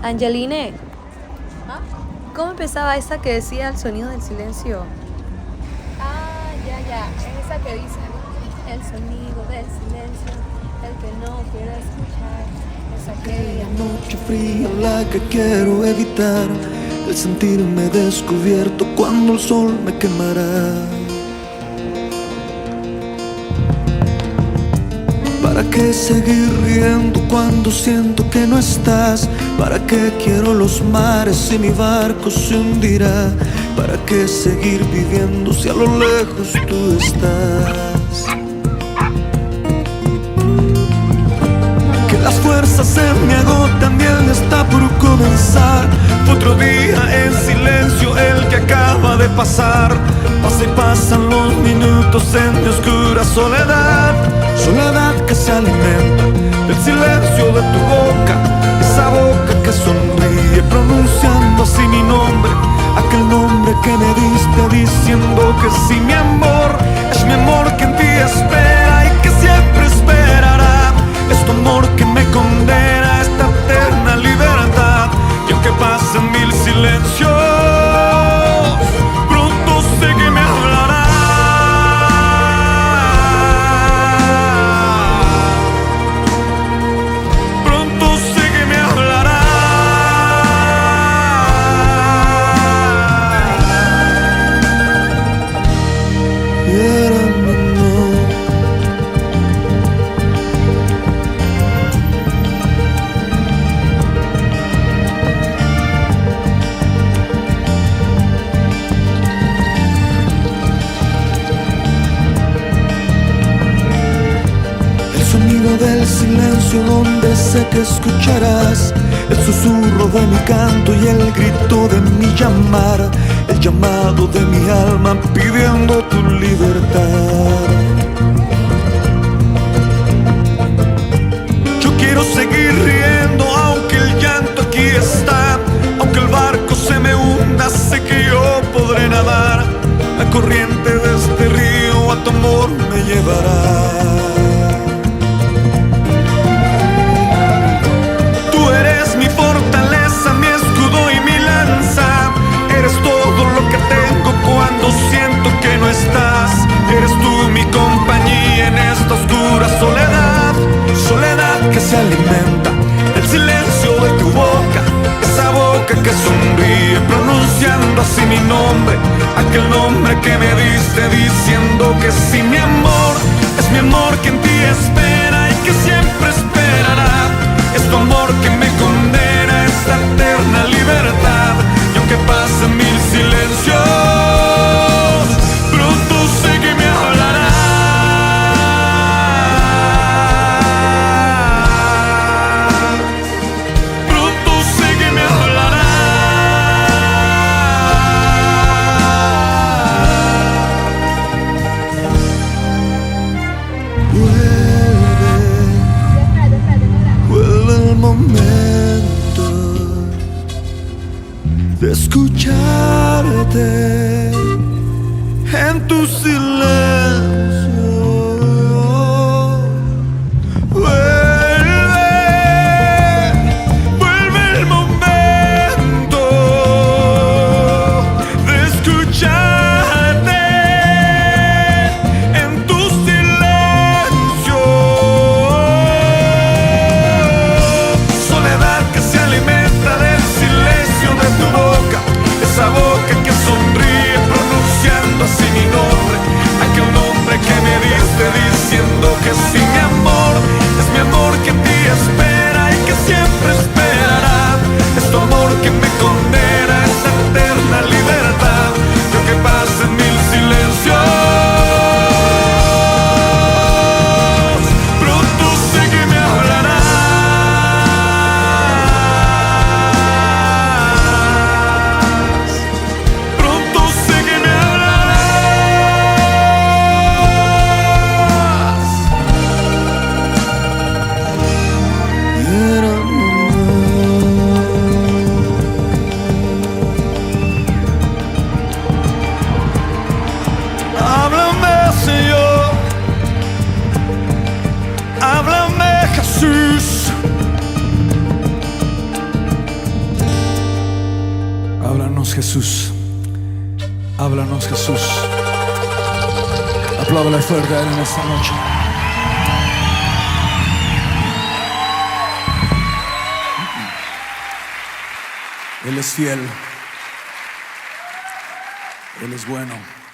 Angeline, ¿Ah? ¿cómo empezaba esa que decía el sonido del silencio? Ah, ya. Es esa que dice, el sonido del silencio, el que no quiero escuchar, es aquella Noche fría la que quiero evitar, el sentirme descubierto cuando el sol me quemará. ¿Para qué seguir riendo cuando siento que no estás? ¿Para qué quiero los mares si mi barco se hundirá? ¿Para qué seguir viviendo si a lo lejos tú estás? Que las fuerzas se me agotan y el día está por comenzar. Otro día en silencio el que acaba de pasar. Pasa y pasan los minutos en mi oscura soledad. Soledad que se alimenta del silencio de tu boca, esa boca que sonríe pronunciando así mi nombre, aquel nombre que me diste diciendo que sí, mi amor, es mi amor que en ti espera y que siempre esperará. Es tu amor que me condena a esta eterna libertad. Y aunque pasen mil silencios, pronto sé que me hablará. Pronto sé que me hablará. Del silencio donde sé que escucharás el susurro de mi canto y el grito de mi llamar, el llamado de mi alma pidiendo tu libertad. Yo quiero seguir riendo aunque el llanto aquí está, aunque el barco se me hunda, sé que yo podré nadar. La corriente de este río a tu amor me llevará. Eres tú mi compañía en esta oscura soledad. Soledad que se alimenta del silencio de tu boca, esa boca que sonríe pronunciando así mi nombre, aquel nombre que me diste diciendo que sí, mi amor, es mi amor que en ti espera y que siempre esperará. Es tu amor que me condena a esta eterna libertad. Y aunque pasen mil silencios, sé que me hablará. Pronto sé que me hablará. Vuelve el momento de escucharte en tu silencio. Vuelve el momento de escucharte en tu silencio. Soledad que se alimenta del silencio de tu boca, esa boca que sonríe pronunciando así mi nombre, aquel Jesús. Háblanos, Jesús. Apláudale fuerte a Él en esta noche. Él es fiel. Él es bueno.